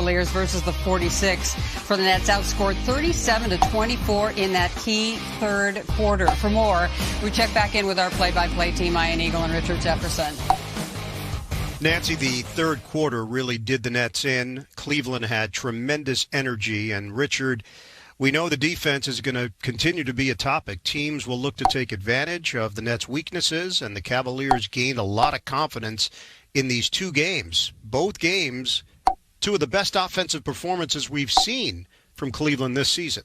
Cavaliers versus the 46 for the Nets, outscored 37-24 in that key third quarter. For more, we check back in with our play-by-play team, Ian Eagle and Richard Jefferson. Nancy, the third quarter really did the Nets in. Cleveland had tremendous energy, and Richard, we know the defense is going to continue to be a topic. Teams will look to take advantage of the Nets' weaknesses, and the Cavaliers gained a lot of confidence in these two games. Both games, two of the best offensive performances we've seen from Cleveland this season.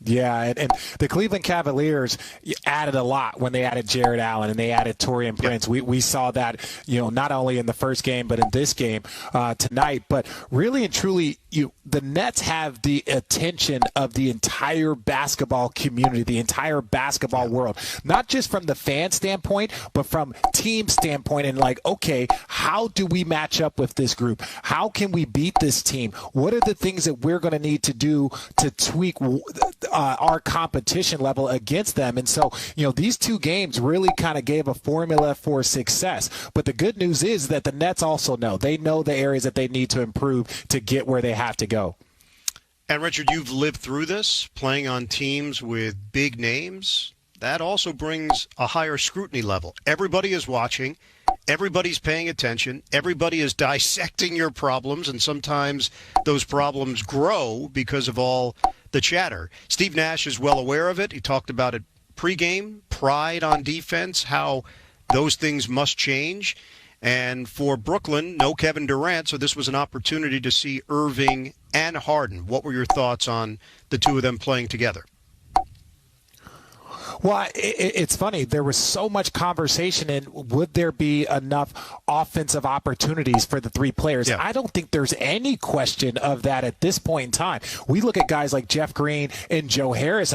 Yeah, and the Cleveland Cavaliers added a lot when they added Jared Allen and they added Taurean Prince. We saw that, not only in the first game but in this game tonight. But really and truly, the Nets have the attention of the entire basketball community, the entire basketball world, not just from the fan standpoint, but from team standpoint. And okay, how do we match up with this group? How can we beat this team? What are the things that we're going to need to do to tweak our competition level against them? And so, these two games really kind of gave a formula for success. But the good news is that the Nets also know. They know the areas that they need to improve to get where they have to go. And, Richard, you've lived through this, playing on teams with big names. That also brings a higher scrutiny level. Everybody is watching. Everybody's paying attention. Everybody is dissecting your problems, and sometimes those problems grow because of all the chatter. Steve Nash is well aware of it. He talked about it pregame, pride on defense, how those things must change. And for Brooklyn, no Kevin Durant, so this was an opportunity to see Irving and Harden. What were your thoughts on the two of them playing together? Well, it's funny. There was so much conversation in would there be enough offensive opportunities for the three players. Yeah. I don't think there's any question of that at this point in time. We look at guys like Jeff Green and Joe Harris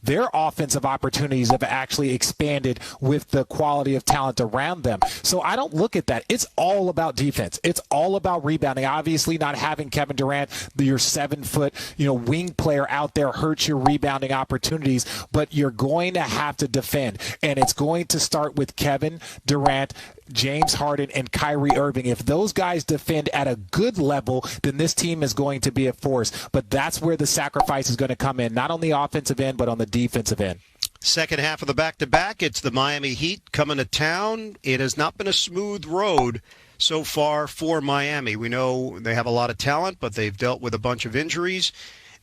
their offensive opportunities have actually expanded with the quality of talent around them. So I don't look at that. It's all about defense. It's all about rebounding. Obviously, not having Kevin Durant, your 7-foot, wing player out there hurts your rebounding opportunities, but you're going to have to defend, and it's going to start with Kevin Durant, James Harden, and Kyrie Irving. If those guys defend at a good level, then this team is going to be a force. But that's where the sacrifice is going to come in, not on the offensive end, but on the defensive end. Second half of the back-to-back, it's the Miami Heat coming to town. It has not been a smooth road so far for Miami. We know they have a lot of talent, but they've dealt with a bunch of injuries.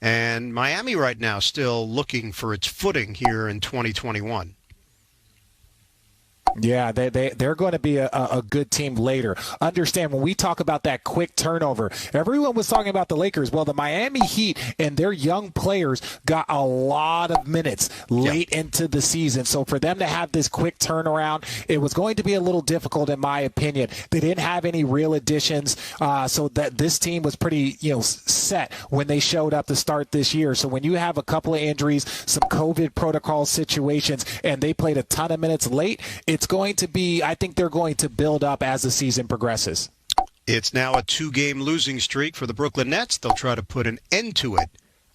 And Miami right now still looking for its footing here in 2021. Yeah, they're going to be a good team later. Understand, when we talk about that quick turnover, everyone was talking about the Lakers. Well, the Miami Heat and their young players got a lot of minutes late into the season. So for them to have this quick turnaround, it was going to be a little difficult in my opinion. They didn't have any real additions, so that this team was pretty set when they showed up to start this year. So when you have a couple of injuries, some COVID protocol situations, and they played a ton of minutes late, it's going to be, I think they're going to build up as the season progresses. It's now a 2-game losing streak for the Brooklyn Nets. They'll try to put an end to it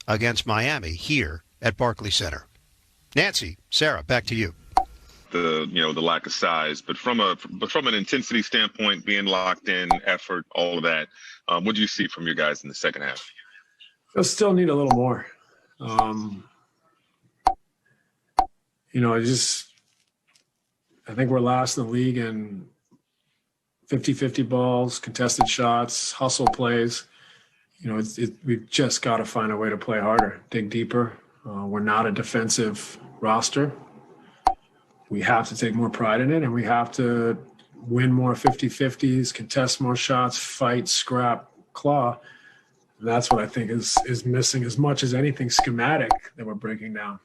against Miami here at Barclays Center. Nancy, Sarah, back to you. The lack of size, but from an intensity standpoint, being locked in, effort, all of that, what do you see from your guys in the second half? They'll still need a little more. I think we're last in the league in 50-50 balls, contested shots, hustle plays. We've just got to find a way to play harder, dig deeper. We're not a defensive roster. We have to take more pride in it, and we have to win more 50-50s, contest more shots, fight, scrap, claw. And that's what I think is missing as much as anything schematic that we're breaking down.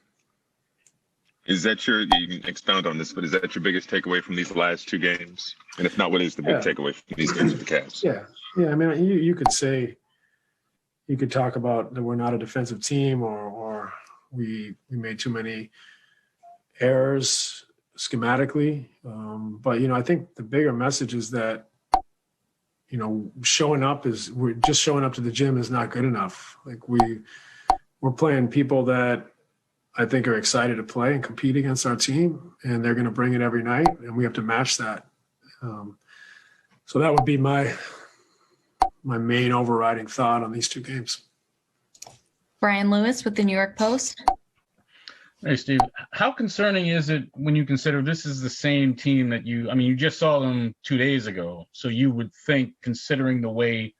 You can expound on this, but is that your biggest takeaway from these last two games? And if not, what is the big takeaway from these games with the Cavs? Yeah. I mean, you could talk about that we're not a defensive team or we made too many errors schematically. But, I think the bigger message is that, we're just showing up to the gym is not good enough. Like we're playing people that I think are excited to play and compete against our team, and they're going to bring it every night, and we have to match that. So that would be my my main overriding thought on these two games. Brian Lewis with the New York Post. Hey, Steve, how concerning is it when you consider this is the same team that you just saw them 2 days ago. So you would think, considering the way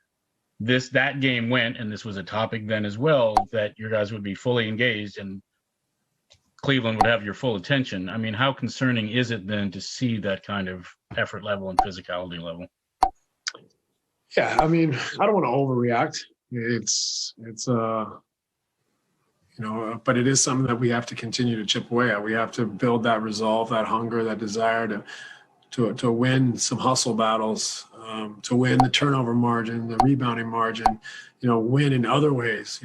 that game went, and this was a topic then as well, that your guys would be fully engaged and Cleveland would have your full attention. I mean, how concerning is it then to see that kind of effort level and physicality level? Yeah, I mean, I don't want to overreact. But it is something that we have to continue to chip away at. We have to build that resolve, that hunger, that desire to win some hustle battles, to win the turnover margin, the rebounding margin, win in other ways.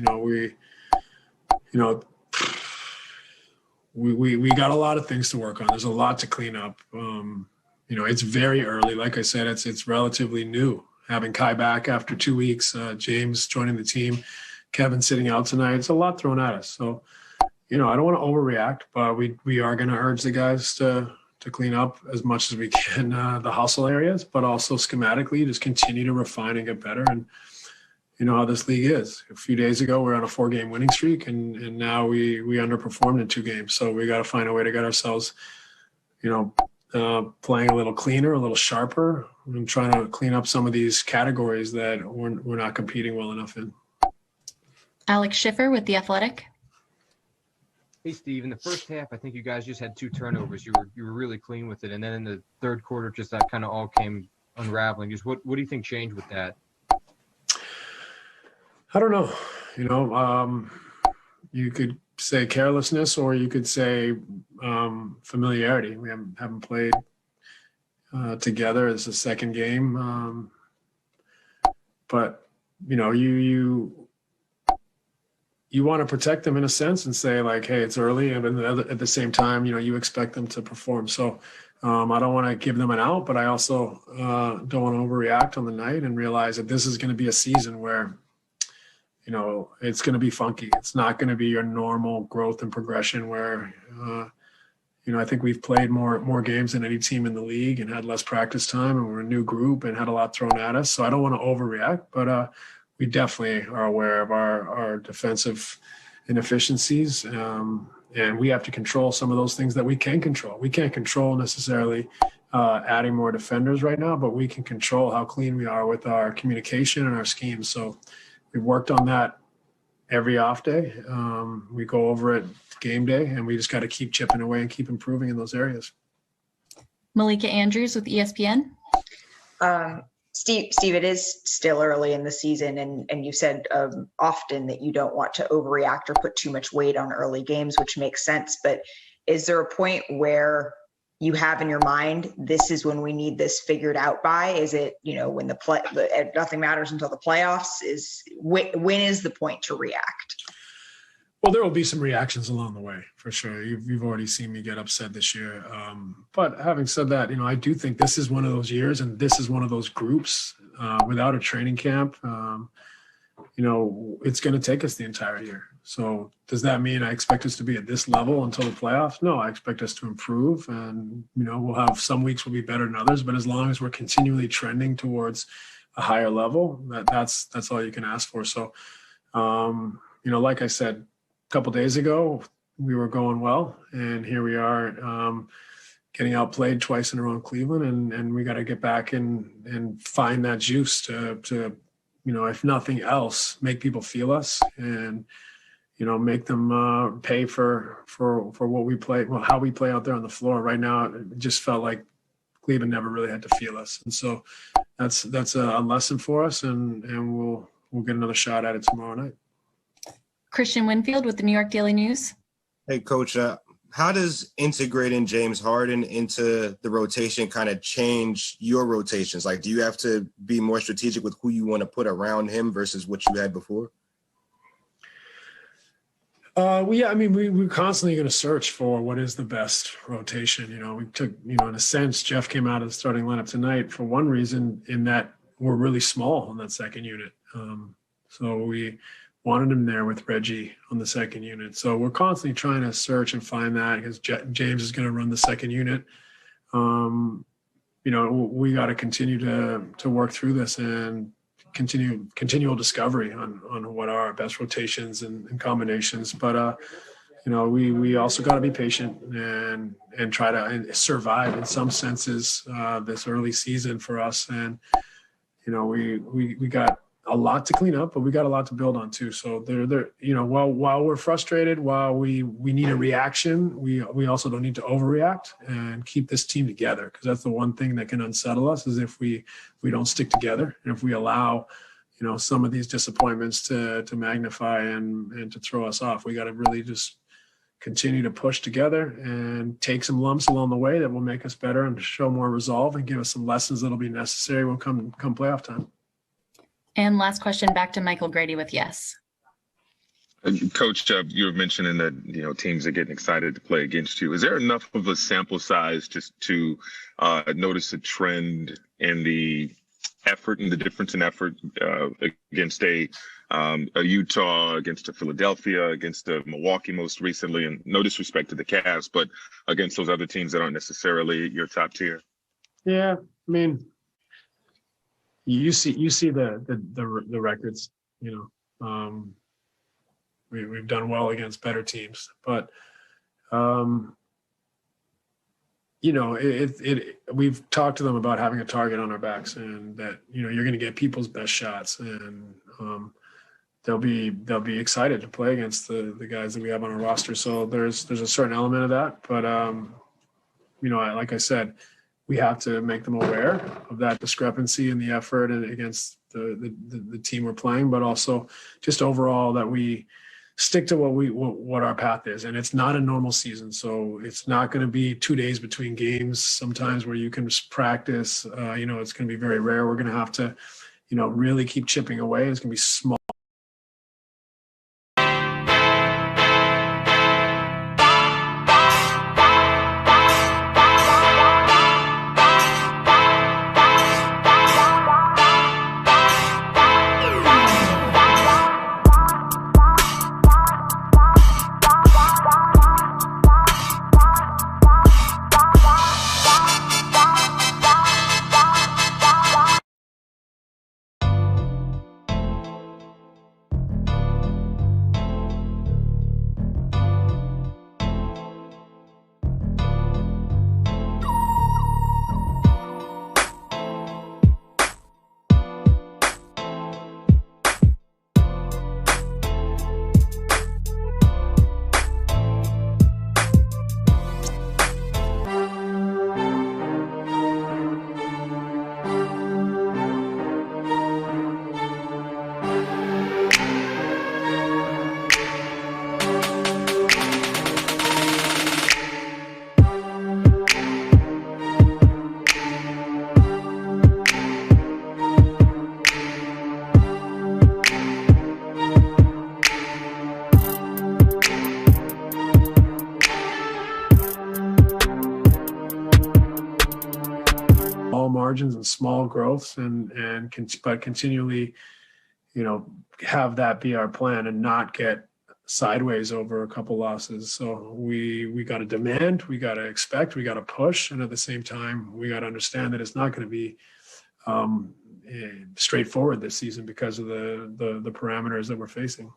We got a lot of things to work on. There's a lot to clean up. It's very early. Like I said, it's relatively new. Having Kai back after 2 weeks, James joining the team, Kevin sitting out tonight, it's a lot thrown at us. So, I don't want to overreact, but we are going to urge the guys to clean up as much as we can the hustle areas, but also schematically just continue to refine and get better. And you know how this league is. A few days ago, we were on a 4-game winning streak, and now we underperformed in 2 games. So we got to find a way to get ourselves, playing a little cleaner, a little sharper, and trying to clean up some of these categories that we're not competing well enough in. Alex Schiffer with The Athletic. Hey, Steve, in the first half, I think you guys just had 2 turnovers. You were really clean with it. And then in the third quarter, just that kind of all came unraveling. Just what do you think changed with that? I don't know. You could say carelessness, or you could say familiarity. We haven't played together. It's the second game. But, you want to protect them in a sense and say, like, hey, it's early. And at the same time, you expect them to perform. So I don't want to give them an out, but I also don't want to overreact on the night and realize that this is going to be a season where, it's going to be funky. It's not going to be your normal growth and progression where, I think we've played more games than any team in the league and had less practice time, and we're a new group and had a lot thrown at us. So I don't want to overreact, but we definitely are aware of our defensive inefficiencies, and we have to control some of those things that we can control. We can't control necessarily adding more defenders right now, but we can control how clean we are with our communication and our schemes. So we've worked on that every off day. We go over it game day, and we just got to keep chipping away and keep improving in those areas. Malika Andrews with ESPN. Steve, it is still early in the season, and you said often that you don't want to overreact or put too much weight on early games, which makes sense. But is there a point where you have in your mind, this is when we need this figured out by? Is it, when nothing matters until the playoffs? When is the point to react? Well, there will be some reactions along the way, for sure. You've already seen me get upset this year. But having said that, I do think this is one of those years, and this is one of those groups without a training camp. It's going to take us the entire year. So does that mean I expect us to be at this level until the playoffs? No, I expect us to improve, and, we'll have some weeks will be better than others. But as long as we're continually trending towards a higher level, that's all you can ask for. So, like I said, couple days ago, we were going well, and here we are getting outplayed twice in a row in Cleveland, and we got to get back and find that juice to if nothing else, make people feel us and make them pay for what we play, how we play out there on the floor. Right now, it just felt like Cleveland never really had to feel us, and so that's a lesson for us, and we'll get another shot at it tomorrow night. Christian Winfield with the New York Daily News. Hey, Coach, how does integrating James Harden into the rotation kind of change your rotations? Like, do you have to be more strategic with who you want to put around him versus what you had before? We're constantly going to search for what is the best rotation. We took, in a sense, Jeff came out of the starting lineup tonight for one reason, in that we're really small in that second unit. So we wanted him there with Reggie on the second unit. So we're constantly trying to search and find that, because James is going to run the second unit. We got to continue to work through this and continual discovery on what are our best rotations and combinations. But we also got to be patient and try to survive in some senses this early season for us. And we got a lot to clean up, but we got a lot to build on too. So while we're frustrated, while we need a reaction, we also don't need to overreact and keep this team together, because that's the one thing that can unsettle us is if we don't stick together, and if we allow some of these disappointments to magnify and to throw us off. We got to really just continue to push together and take some lumps along the way that will make us better and show more resolve and give us some lessons that'll be necessary when come playoff time. And last question, back to Michael Grady with yes. Coach, you were mentioning that teams are getting excited to play against you. Is there enough of a sample size just to notice a trend in the effort and the difference in effort against a Utah, against a Philadelphia, against a Milwaukee most recently, and no disrespect to the Cavs, but against those other teams that aren't necessarily your top tier? Yeah, I mean, you see the records. We've done well against better teams, but we've talked to them about having a target on our backs, and that you're going to get people's best shots, and they'll be excited to play against the guys that we have on our roster. So there's a certain element of that, but like I said, we have to make them aware of that discrepancy in the effort and against the team we're playing, but also just overall that we stick to what our path is. And it's not a normal season, so it's not going to be 2 days between games sometimes where you can just practice. It's going to be very rare. We're going to have to really keep chipping away. It's going to be small. Margins and small growths but continually have that be our plan and not get sideways over a couple losses. So we got to demand, we got to expect, we got to push, and at the same time we got to understand that it's not going to be straightforward this season because of the parameters that we're facing.